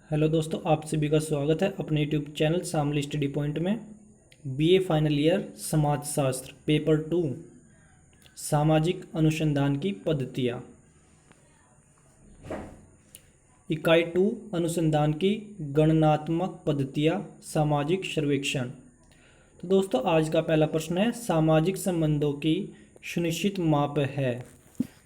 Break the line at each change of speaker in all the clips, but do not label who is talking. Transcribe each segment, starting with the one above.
Hello दोस्तों, आप सभी का स्वागत है अपने YouTube channel Shamli study point में। बीए फाइनल ईयर समाजशास्त्र पेपर 2 सामाजिक अनुसंधान की पद्धतियाँ, इकाई 2 अनुसंधान की गणनात्मक पद्धतियाँ, सामाजिक सर्वेक्षण। तो दोस्तों, आज का पहला प्रश्न है, सामाजिक संबंधों की सुनिश्चित माप है।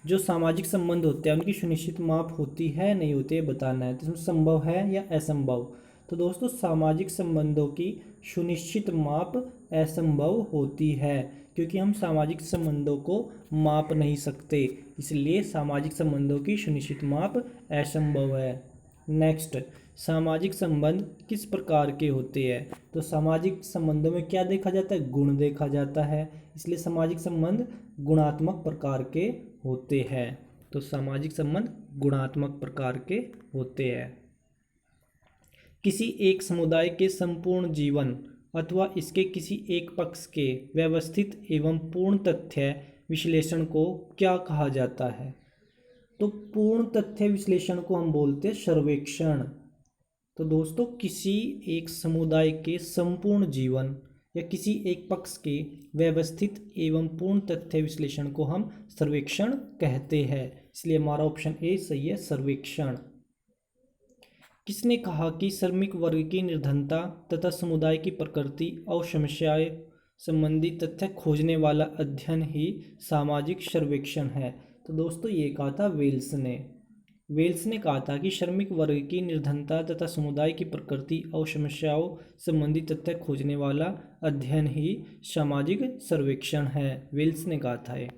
जो सामाजिक संबंध होते हैं उनकी सुनिश्चित माप होती है नहीं होती है बताना है। तो इसमें संभव है या असंभव। तो दोस्तों, सामाजिक संबंधों की सुनिश्चित माप असंभव होती है, क्योंकि हम सामाजिक संबंधों को माप नहीं सकते, इसलिए सामाजिक संबंधों की सुनिश्चित माप असंभव है। नेक्स्ट, सामाजिक संबंध किस प्रकार के होते हैं। तो सामाजिक संबंधों में क्या देखा जाता है, गुण देखा जाता है, इसलिए सामाजिक संबंध गुणात्मक प्रकार के होते हैं। तो सामाजिक संबंध गुणात्मक प्रकार के होते हैं। किसी एक समुदाय के संपूर्ण जीवन अथवा इसके किसी एक पक्ष के व्यवस्थित एवं पूर्ण तथ्य विश्लेषण को क्या कहा जाता है। तो पूर्ण तथ्य विश्लेषण को हम बोलते हैं सर्वेक्षण। तो दोस्तों, किसी एक समुदाय के संपूर्ण जीवन या किसी एक पक्ष के व्यवस्थित एवं पूर्ण तथ्य विश्लेषण को हम सर्वेक्षण कहते हैं, इसलिए हमारा ऑप्शन ए सही है, सर्वेक्षण। किसने कहा कि श्रमिक वर्ग की निर्धनता तथा समुदाय की प्रकृति और समस्याएं संबंधी तथ्य खोजने वाला अध्ययन ही सामाजिक सर्वेक्षण है। तो दोस्तों, ये कहा था वेल्स ने कहा था कि श्रमिक वर्ग की निर्धनता तथा समुदाय की प्रकृति और समस्याओं संबंधी तथ्य खोजने वाला अध्ययन ही सामाजिक सर्वेक्षण है। वेल्स ने कहा था ये।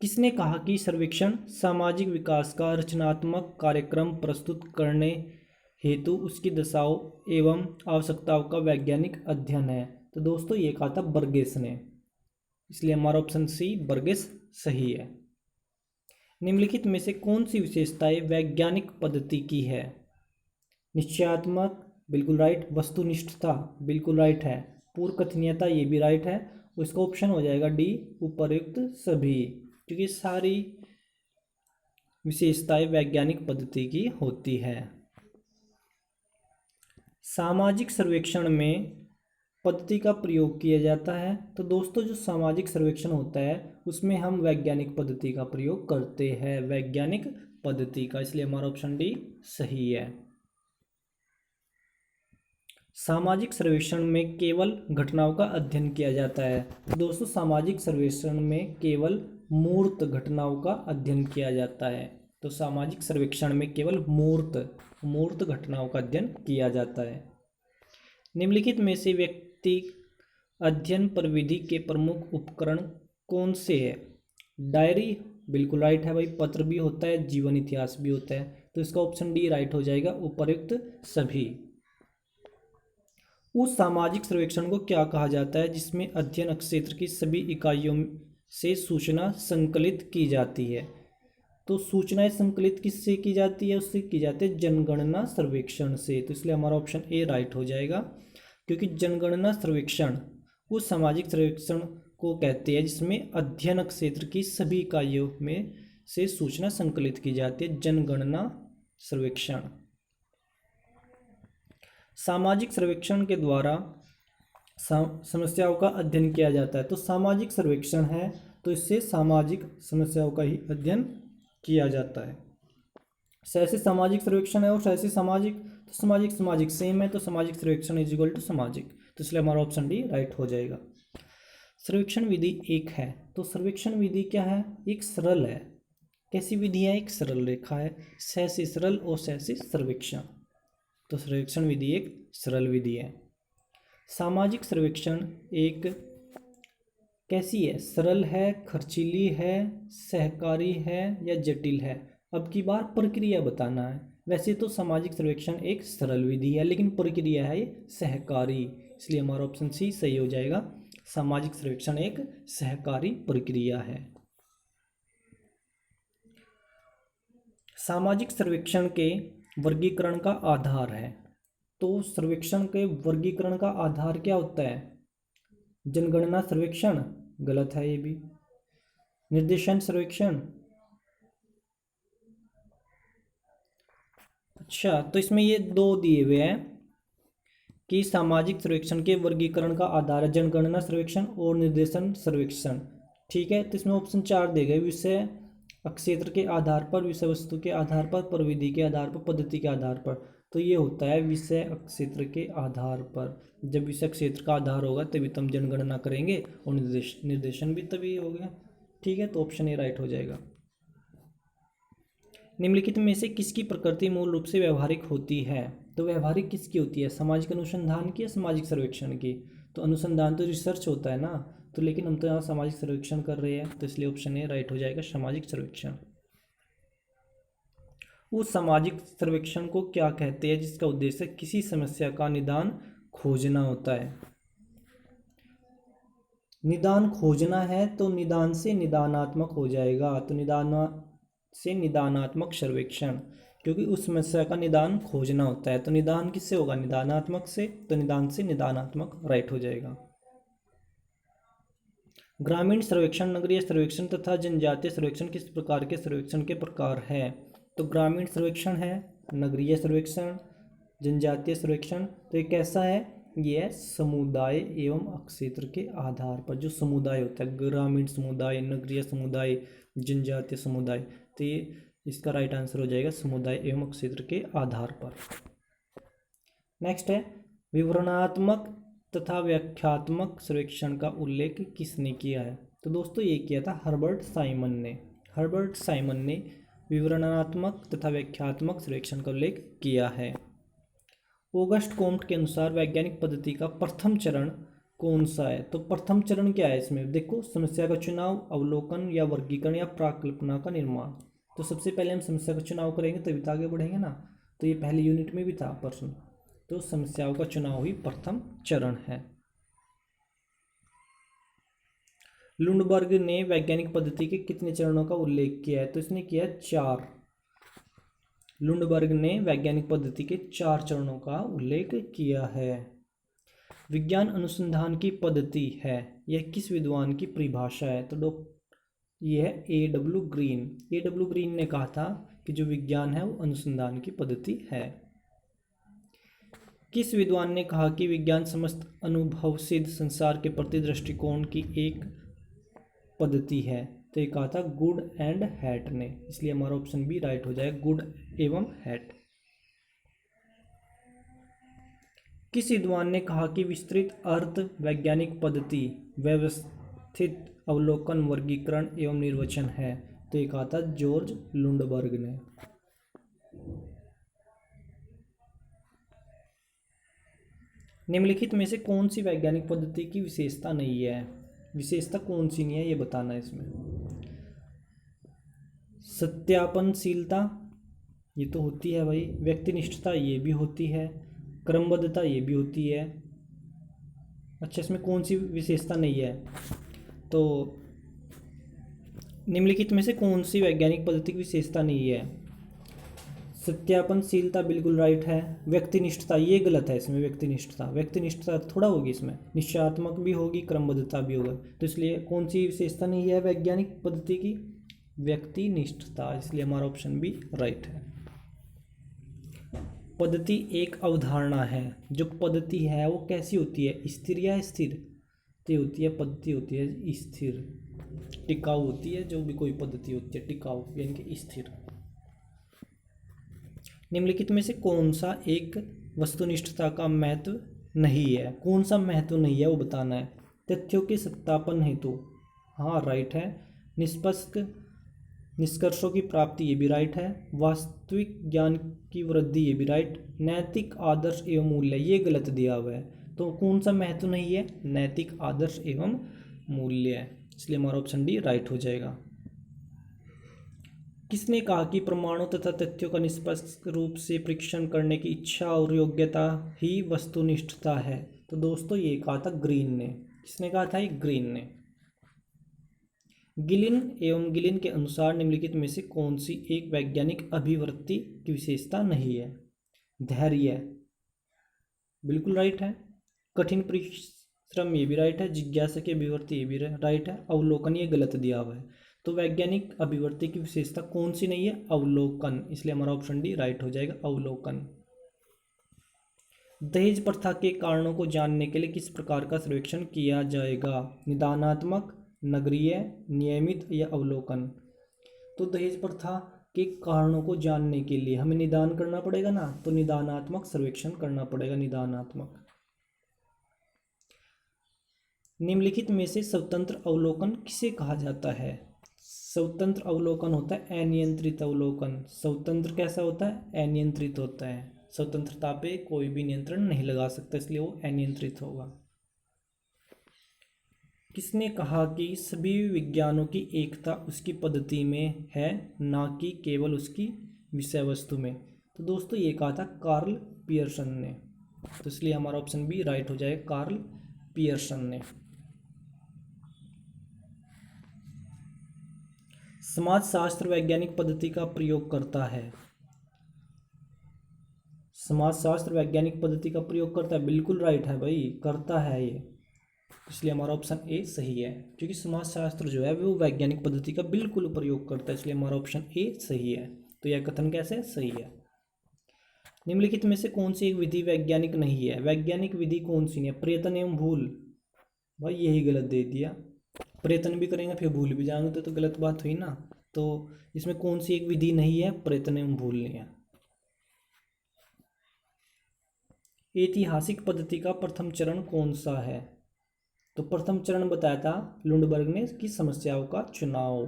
किसने कहा कि सर्वेक्षण सामाजिक विकास का रचनात्मक कार्यक्रम प्रस्तुत करने हेतु उसकी दशाओं एवं आवश्यकताओं का वैज्ञानिक अध्ययन है। तो दोस्तों, ये कहा था बर्गेस ने, इसलिए हमारा ऑप्शन सी बर्गेस सही है। निम्नलिखित में से कौन सी विशेषताएं वैज्ञानिक पद्धति की है। निश्चयात्मक, बिल्कुल राइट। वस्तुनिष्ठता, बिल्कुल राइट है। पूर्व कथनीयता, ये भी राइट है। उसका ऑप्शन हो जाएगा डी, उपर्युक्त सभी, क्योंकि सारी विशेषताएं वैज्ञानिक पद्धति की होती है। सामाजिक सर्वेक्षण में पद्धति का प्रयोग किया जाता है। तो दोस्तों, जो सामाजिक सर्वेक्षण होता है उसमें हम वैज्ञानिक पद्धति का प्रयोग करते हैं, वैज्ञानिक पद्धति का, इसलिए हमारा ऑप्शन डी सही है। सामाजिक सर्वेक्षण में केवल घटनाओं का अध्ययन किया जाता है। तो दोस्तों, सामाजिक सर्वेक्षण में केवल मूर्त घटनाओं का अध्ययन किया जाता है। तो सामाजिक सर्वेक्षण में केवल मूर्त घटनाओं का अध्ययन किया जाता है। निम्नलिखित में से व्यक्ति अध्ययन प्रविधि के प्रमुख उपकरण कौन से है। डायरी, बिल्कुल राइट है भाई। पत्र भी होता है, जीवन इतिहास भी होता है, तो इसका ऑप्शन डी राइट हो जाएगा, उपर्युक्त सभी। उस सामाजिक सर्वेक्षण को क्या कहा जाता है जिसमें अध्ययन क्षेत्र की सभी इकाइयों से सूचना संकलित की जाती है। तो सूचनाएं संकलित किससे की जाती है, उससे की जाती है जनगणना सर्वेक्षण से। तो इसलिए हमारा ऑप्शन ए राइट हो जाएगा, क्योंकि जनगणना सर्वेक्षण उस सामाजिक सर्वेक्षण को कहते हैं जिसमें अध्ययन क्षेत्र की सभी इकाइयों में से सूचना संकलित की जाती है, जनगणना सर्वेक्षण। सामाजिक सर्वेक्षण के द्वारा समस्याओं का अध्ययन किया जाता है। तो सामाजिक सर्वेक्षण है तो इससे सामाजिक समस्याओं का ही अध्ययन किया जाता है। सहसी सामाजिक सर्वेक्षण है और सहसी सामाजिक, तो सामाजिक सेम है, तो सामाजिक सर्वेक्षण इज इक्वल टू सामाजिक, तो इसलिए हमारा ऑप्शन डी राइट हो जाएगा। सर्वेक्षण विधि एक है। तो सर्वेक्षण विधि क्या है, एक सरल है। कैसी विधि है, एक सरल रेखा है। सहसी सरल और सहसी सर्वेक्षण, तो सर्वेक्षण विधि एक सरल विधि है। सामाजिक सर्वेक्षण एक कैसी है, सरल है, खर्चीली है, सहकारी है या जटिल है। अब की बार प्रक्रिया बताना है। वैसे तो सामाजिक सर्वेक्षण एक सरल विधि है, लेकिन प्रक्रिया है ये सहकारी, इसलिए हमारा ऑप्शन सी सही हो जाएगा। सामाजिक सर्वेक्षण एक सहकारी प्रक्रिया है। सामाजिक सर्वेक्षण के वर्गीकरण का आधार है। तो सर्वेक्षण के वर्गीकरण का आधार क्या होता है, जनगणना सर्वेक्षण, गलत है ये भी। निर्देशन सर्वेक्षण, अच्छा, तो इसमें ये दो दिए हुए हैं कि सामाजिक सर्वेक्षण के वर्गीकरण का आधार है जनगणना सर्वेक्षण और निर्देशन सर्वेक्षण। ठीक है, तो इसमें ऑप्शन 4 दे गए, विषय क्षेत्र के आधार पर, विषय वस्तु के आधार पर, प्रविधि के आधार पर, पद्धति के आधार पर। तो ये होता है विषय क्षेत्र के आधार पर। जब विषय क्षेत्र का आधार होगा तभी तो हम जनगणना करेंगे और निर्देशन भी तभी होगा। ठीक है, तो ऑप्शन ए राइट हो जाएगा। निम्नलिखित में से किसकी प्रकृति मूल रूप से व्यवहारिक होती है? तो व्यवहारिक किसकी होती है, सामाजिक अनुसंधान की या सामाजिक सर्वेक्षण की? तो अनुसंधान तो रिसर्च होता है ना, तो लेकिन हम तो यहाँ सामाजिक सर्वेक्षण कर रहे हैं, तो इसलिए ऑप्शन ए राइट हो जाएगा, सामाजिक सर्वेक्षण। उस सामाजिक सर्वेक्षण को क्या कहते हैं जिसका उद्देश्य किसी समस्या का निदान खोजना होता है? निदान खोजना है तो निदान से निदानात्मक हो जाएगा, तो निदान से निदानात्मक सर्वेक्षण, क्योंकि उस समस्या का निदान खोजना होता है। तो निदान किससे होगा, निदानात्मक से, तो निदान से निदानात्मक राइट हो जाएगा। ग्रामीण सर्वेक्षण, नगरीय सर्वेक्षण तथा जनजातीय सर्वेक्षण किस प्रकार के सर्वेक्षण के प्रकार है? तो ग्रामीण सर्वेक्षण है, नगरीय सर्वेक्षण, जनजातीय सर्वेक्षण। तो ये कैसा है, ये है समुदाय एवं क्षेत्र के आधार पर। जो समुदाय होता है, ग्रामीण समुदाय, नगरीय समुदाय, जनजातीय समुदाय, तो ये इसका राइट आंसर हो जाएगा समुदाय एवं क्षेत्र के आधार पर। नेक्स्ट है, विवरणात्मक तथा व्याख्यात्मक सर्वेक्षण का उल्लेख किसने किया है? तो दोस्तों ये किया था हर्बर्ट साइमन ने। हर्बर्ट साइमन ने विवरणात्मक तथा व्याख्यात्मक सर्वेक्षण का उल्लेख किया है। ऑगस्ट कॉम्ट के अनुसार वैज्ञानिक पद्धति का प्रथम चरण कौन सा है? तो प्रथम चरण क्या है इसमें, देखो, समस्या का चुनाव, अवलोकन या वर्गीकरण या प्राकल्पना का निर्माण। तो सबसे पहले हम समस्या का चुनाव करेंगे तभी तो आगे बढ़ेंगे ना, तो ये पहली यूनिट में भी था प्रश्न। तो समस्याओं का चुनाव ही प्रथम चरण है। लुंडबर्ग ने वैज्ञानिक पद्धति के कितने चरणों का उल्लेख किया है? तो इसने किया 4। लुंडबर्ग ने वैज्ञानिक पद्धति के 4 चरणों का उल्लेख किया है। विज्ञान अनुसंधान की पद्धति है, यह किस विद्वान की परिभाषा है? तो यह है A.W. ग्रीन। A.W. ग्रीन ने कहा था कि जो विज्ञान है वो अनुसंधान की पद्धति है। किस विद्वान ने कहा कि विज्ञान समस्त अनुभव सिद्ध संसार के प्रति दृष्टिकोण की एक पद्धति है? तो ये कहा था गुड एंड हैट ने, इसलिए हमारा ऑप्शन बी राइट हो जाएगा, गुड एवं हैट। किस विद्वान ने कहा कि विस्तृत अर्थ वैज्ञानिक पद्धति व्यवस्थित अवलोकन, वर्गीकरण एवं निर्वचन है? तो ये कहा था जॉर्ज लुंडबर्ग ने। निम्नलिखित में से कौन सी वैज्ञानिक पद्धति की विशेषता नहीं है? विशेषता कौन सी नहीं है ये बताना है इसमें। सत्यापनशीलता, ये तो होती है भाई। व्यक्तिनिष्ठता, ये भी होती है। क्रमबद्धता, ये भी होती है। अच्छा, इसमें कौन सी विशेषता नहीं है? तो निम्नलिखित में से कौन सी वैज्ञानिक पद्धति की विशेषता नहीं है? सत्यापनशीलता बिल्कुल राइट है। व्यक्तिनिष्ठता ये गलत है, इसमें व्यक्तिनिष्ठता थोड़ा होगी, इसमें निश्चयात्मक भी होगी, क्रमबद्धता भी होगा। तो इसलिए कौन सी विशेषता नहीं है वैज्ञानिक पद्धति की? व्यक्तिनिष्ठता, इसलिए हमारा ऑप्शन भी राइट है। पद्धति एक अवधारणा है, जो पद्धति है वो कैसी होती है, स्थिर या स्थिर? तो होती है, पद्धति होती है स्थिर, टिकाऊ होती है। जो भी कोई पद्धति होती है टिकाऊ यानी कि स्थिर। निम्नलिखित में से कौन सा एक वस्तुनिष्ठता का महत्व नहीं है? कौन सा महत्व नहीं है वो बताना है। तथ्यों के सत्यापन हेतु, हाँ राइट है। निष्पक्ष निष्कर्षों की प्राप्ति, ये भी राइट है। वास्तविक ज्ञान की वृद्धि, ये भी राइट। नैतिक आदर्श एवं मूल्य, ये गलत दिया हुआ है। तो कौन सा महत्व नहीं है? नैतिक आदर्श एवं मूल्य, इसलिए हमारा ऑप्शन डी राइट हो जाएगा। किसने कहा कि प्रमाणों तथा तथ्यों का निष्पक्ष रूप से परीक्षण करने की इच्छा और योग्यता ही वस्तुनिष्ठता है? तो दोस्तों ये कहा था ग्रीन ने। किसने कहा था? ये ग्रीन ने। गिलिन के अनुसार निम्नलिखित में से कौन सी एक वैज्ञानिक अभिवृत्ति की विशेषता नहीं है? धैर्य बिल्कुल राइट है। कठिन परिश्रम, ये भी राइट है। जिज्ञासा की अभिवृत्ति, ये भी राइट है। अवलोकन, ये गलत दिया हुआ है। तो वैज्ञानिक अभिव्यक्ति की विशेषता कौन सी नहीं है? अवलोकन। इसलिए हमारा ऑप्शन डी राइट हो जाएगा, अवलोकन। दहेज प्रथा के कारणों को जानने के लिए किस प्रकार का सर्वेक्षण किया जाएगा? निदानात्मक, नगरीय, नियमित या अवलोकन? तो दहेज प्रथा के कारणों को जानने के लिए हमें निदान करना पड़ेगा ना, तो निदानात्मक सर्वेक्षण करना पड़ेगा, निदानात्मक। निम्नलिखित में से स्वतंत्र अवलोकन किसे कहा जाता है? स्वतंत्र अवलोकन होता है अनियंत्रित अवलोकन। स्वतंत्र कैसा होता है? अनियंत्रित होता है। स्वतंत्रता पे कोई भी नियंत्रण नहीं लगा सकता, इसलिए वो अनियंत्रित होगा। किसने कहा कि सभी विज्ञानों की एकता उसकी पद्धति में है, ना कि केवल उसकी विषय वस्तु में? तो दोस्तों ये कहा था कार्ल पियर्सन ने, तो इसलिए हमारा ऑप्शन बी राइट हो जाएगा, कार्ल पियर्सन ने। समाजशास्त्र वैज्ञानिक पद्धति का प्रयोग करता है। समाजशास्त्र वैज्ञानिक पद्धति का प्रयोग करता है, बिल्कुल राइट है भाई, करता है ये, इसलिए हमारा ऑप्शन ए सही है, क्योंकि समाजशास्त्र जो है वो वैज्ञानिक पद्धति का बिल्कुल प्रयोग करता है, इसलिए हमारा ऑप्शन ए सही है। तो यह कथन कैसे सही है? निम्नलिखित में से कौन सी एक विधि वैज्ञानिक नहीं है? वैज्ञानिक विधि कौन सी नहीं है? प्रयत्न एवं भूल, भाई यही गलत दे दिया। प्रयत्न भी करेंगे फिर भूल भी जाएंगे तो गलत बात हुई ना। तो इसमें कौन सी एक विधि नहीं है? प्रयत्न एवं भूल नहीं है। ऐतिहासिक पद्धति का प्रथम चरण कौन सा है? तो प्रथम चरण बताया था लुंडबर्ग ने कि समस्याओं का चुनाव।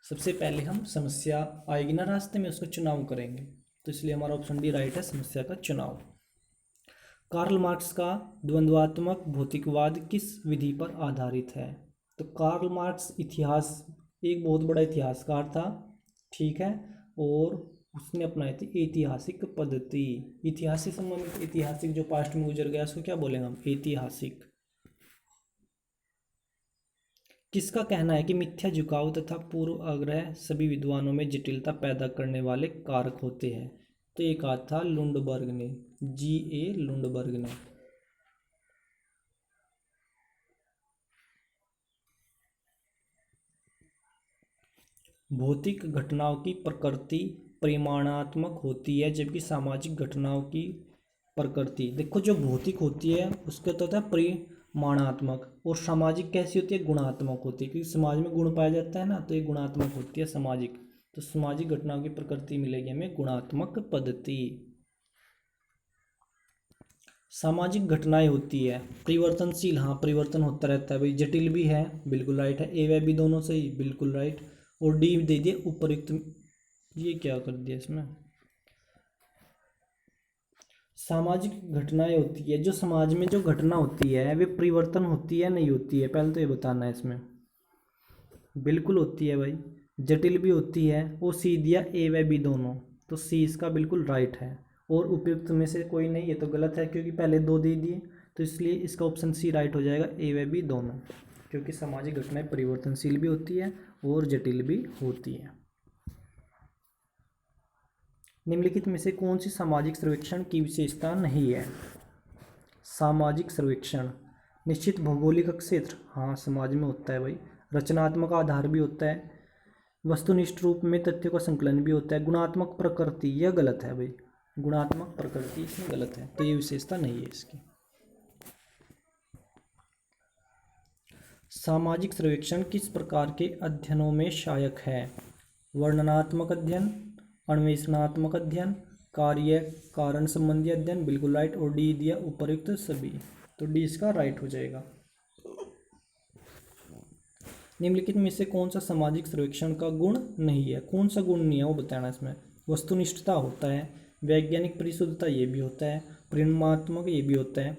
सबसे पहले हम समस्या आएगी ना रास्ते में, उसका चुनाव करेंगे, तो इसलिए हमारा ऑप्शन डी राइट है, समस्या का चुनाव। कार्ल मार्क्स का द्वंद्वात्मक भौतिकवाद किस विधि पर आधारित है? तो कार्ल मार्क्स इतिहास, एक बहुत बड़ा इतिहासकार था, ठीक है, और उसने अपनाई थी ऐतिहासिक पद्धति। इतिहास से संबंधित, ऐतिहासिक जो पास्ट में गुजर गया उसको क्या बोलेंगे हम? ऐतिहासिक। किसका कहना है कि मिथ्या झुकाव तथा पूर्व आग्रह सभी विद्वानों में जटिलता पैदा करने वाले कारक होते हैं? तो एक कहा था लुंडबर्ग ने, G.A. लुंडबर्ग ने। भौतिक घटनाओं की प्रकृति परिमाणात्मक होती है, जबकि सामाजिक घटनाओं की प्रकृति, देखो जो भौतिक होती है उसका तो होता है परिमाणात्मक, और सामाजिक कैसी होती है? गुणात्मक होती है, क्योंकि समाज में गुण पाया जाता है ना, तो ये गुणात्मक होती है सामाजिक। तो सामाजिक घटनाओं की प्रकृति मिलेगी हमें गुणात्मक पद्धति। सामाजिक घटनाएं होती है परिवर्तनशील, हाँ परिवर्तन होता रहता है भाई, जटिल भी है, बिल्कुल राइट है, ए व बी दोनों सही, बिल्कुल राइट। और डी दे दिए उपयुक्त, ये क्या कर दिया इसमें? सामाजिक घटनाएं होती है, जो समाज में जो घटना होती है वे परिवर्तन होती है नहीं होती है, पहले तो ये बताना है इसमें। बिल्कुल होती है भाई, जटिल भी होती है, और सी दिया ए व बी दोनों, तो सी इसका बिल्कुल राइट है। और उपयुक्त में से कोई नहीं, ये तो गलत है क्योंकि पहले दो दे दिए, तो इसलिए इसका ऑप्शन सी राइट हो जाएगा, ए व बी दोनों, क्योंकि सामाजिक घटनाएं परिवर्तनशील भी होती है और जटिल भी होती है। निम्नलिखित में से कौन सी सामाजिक सर्वेक्षण की विशेषता नहीं है? सामाजिक सर्वेक्षण निश्चित भौगोलिक क्षेत्र, हाँ समाज में होता है भाई, रचनात्मक आधार भी होता है, वस्तुनिष्ठ रूप में तथ्यों का संकलन भी होता है, गुणात्मक प्रकृति, यह गलत है भाई, गुणात्मक प्रकृति इसमें गलत है, तो ये विशेषता नहीं है इसकी। सामाजिक सर्वेक्षण किस प्रकार के अध्ययनों में सहायक है? वर्णनात्मक अध्ययन, अन्वेषणात्मक अध्ययन, कार्य कारण संबंधी अध्ययन, बिल्कुल राइट, और डी दिया उपर्युक्त सभी, तो डी इसका राइट हो जाएगा। निम्नलिखित में से कौन सा सामाजिक सर्वेक्षण का गुण नहीं है? कौन सा गुण नहीं है वो बताना इसमें। वस्तुनिष्ठता होता है, वैज्ञानिक परिशुद्धता ये भी होता है, परिमाणात्मक ये भी होता है,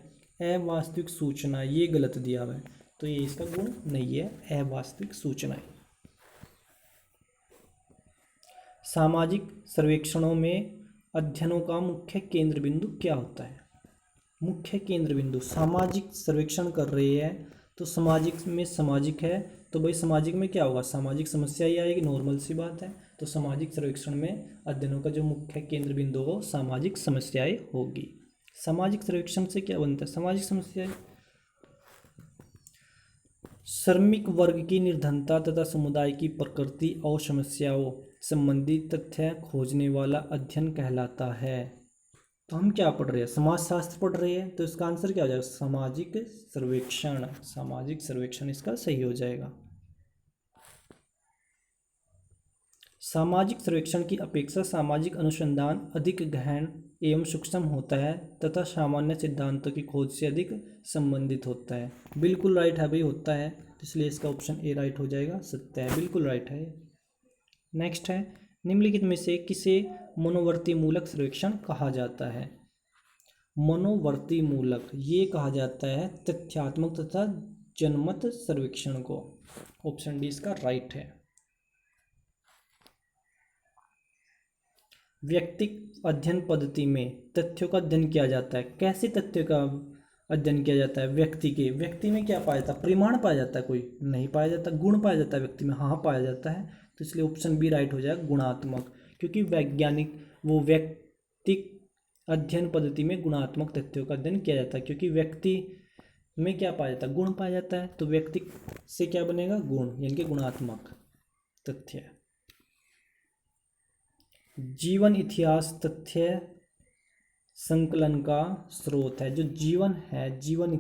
अवास्तविक सूचना ये गलत दिया हुआ है, तो ये इसका गुण नहीं है, अवास्तविक सूचनाएं। सामाजिक सर्वेक्षणों में अध्ययनों का मुख्य केंद्र बिंदु क्या होता है? मुख्य केंद्र बिंदु, सामाजिक सर्वेक्षण कर रहे हैं तो सामाजिक में सामाजिक है, तो भाई सामाजिक में क्या होगा? सामाजिक समस्या ही आएगी, नॉर्मल सी बात है। तो सामाजिक सर्वेक्षण में अध्ययनों का जो मुख्य केंद्र बिंदु हो सामाजिक समस्याएं होगी। सामाजिक सर्वेक्षण से क्या बनता है? सामाजिक समस्याएं। श्रमिक वर्ग की निर्धनता तथा समुदाय की प्रकृति और समस्याओं संबंधी तथ्य खोजने वाला अध्ययन कहलाता है। तो हम क्या पढ़ रहे हैं, समाज शास्त्र पढ़ रहे हैं, तो इसका आंसर क्या हो जाएगा, सामाजिक सर्वेक्षण। सामाजिक सर्वेक्षण इसका सही हो जाएगा। सामाजिक सर्वेक्षण की अपेक्षा सामाजिक अनुसंधान अधिक गहन एवं सूक्ष्म होता है तथा सामान्य सिद्धांतों की खोज से अधिक संबंधित होता है। बिल्कुल राइट है भाई, होता है, तो इसलिए इसका ऑप्शन ए राइट हो जाएगा, सत्य है, बिल्कुल राइट है। नेक्स्ट है, निम्नलिखित में से किसे मनोवर्ती मूलक सर्वेक्षण कहा जाता है। मनोवर्ती मूलक ये कहा जाता है तथ्यात्मक तथा जनमत सर्वेक्षण को। ऑप्शन डी इसका राइट है। व्यक्तिक अध्ययन पद्धति में तथ्यों का अध्ययन किया जाता है। कैसे तथ्यों का अध्ययन किया जाता है, व्यक्ति में क्या पाया जाता है, परिमाण पाया जाता है, कोई नहीं पाया जाता, गुण पाया जाता है व्यक्ति में, हाँ पाया जाता है, तो इसलिए ऑप्शन बी राइट हो जाएगा, गुणात्मक। क्योंकि वैज्ञानिक वो व्यक्तिक अध्ययन पद्धति में गुणात्मक तथ्यों का अध्ययन किया जाता है, क्योंकि व्यक्ति में क्या पाया जाता है, गुण पाया जाता है, तो व्यक्ति से क्या बनेगा, गुण, यानी कि गुणात्मक तथ्य। जीवन इतिहास तथ्य संकलन का स्रोत है। जो जीवन है, जीवन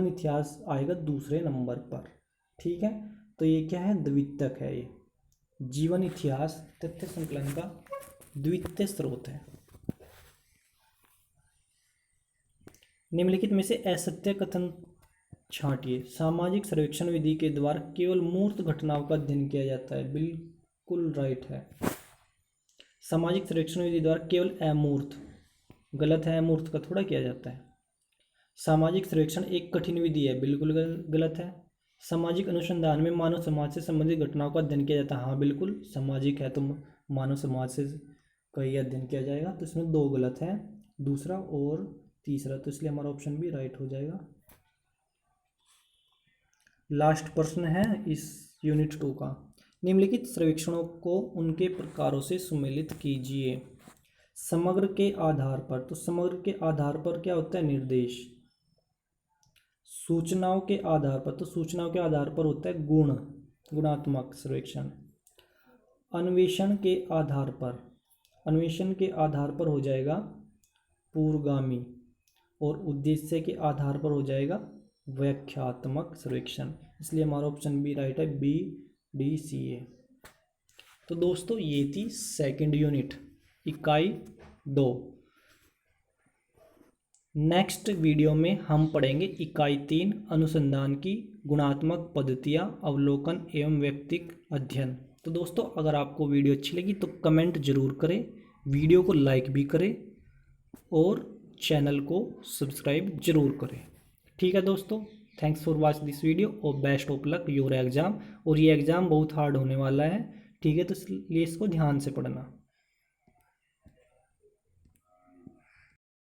इतिहास आएगा दूसरे नंबर पर, ठीक है, तो ये क्या है, द्वितीयक है, ये जीवन इतिहास तथ्य संकलन का द्वितीय स्रोत है। निम्नलिखित में से असत्य कथन छांटिए। सामाजिक सर्वेक्षण विधि के द्वारा केवल मूर्त घटनाओं का अध्ययन किया जाता है। बिल्कुल राइट है। सामाजिक सर्वेक्षण विधि द्वारा केवल अमूर्त, गलत है, अमूर्त का थोड़ा किया जाता है। सामाजिक सर्वेक्षण एक कठिन विधि है, बिल्कुल गलत है। सामाजिक अनुसंधान में मानव समाज से संबंधित घटनाओं का अध्ययन किया जाता है, हाँ बिल्कुल, सामाजिक है तो मानव समाज से का ही अध्ययन किया जाएगा, तो इसमें दो गलत है, दूसरा और तीसरा, तो इसलिए हमारा ऑप्शन भी राइट हो जाएगा। लास्ट प्रश्न है इस यूनिट 2 का। निम्नलिखित सर्वेक्षणों को उनके प्रकारों से सुमेलित कीजिए। समग्र के आधार पर, तो समग्र के आधार पर क्या होता है, निर्देश। सूचनाओं के आधार पर, तो सूचनाओं के आधार पर होता है गुण, गुणात्मक सर्वेक्षण। अन्वेषण के आधार पर, अन्वेषण के आधार पर हो जाएगा पूर्वगामी, और उद्देश्य के आधार पर हो जाएगा व्याख्यात्मक सर्वेक्षण। इसलिए हमारा ऑप्शन बी राइट है, बी डी सी ए। तो दोस्तों ये थी सेकंड यूनिट, इकाई 2। नेक्स्ट वीडियो में हम पढ़ेंगे इकाई 3, अनुसंधान की गुणात्मक पद्धतियाँ, अवलोकन एवं व्यक्तिक अध्ययन। तो दोस्तों अगर आपको वीडियो अच्छी लगी तो कमेंट जरूर करें, वीडियो को लाइक भी करें और चैनल को सब्सक्राइब जरूर करें। ठीक है दोस्तों, thanks for watch this video और best of luck your exam. और ये एग्ज़ाम बहुत हार्ड होने वाला है, ठीक है, तो इसलिए इसको ध्यान से पढ़ना।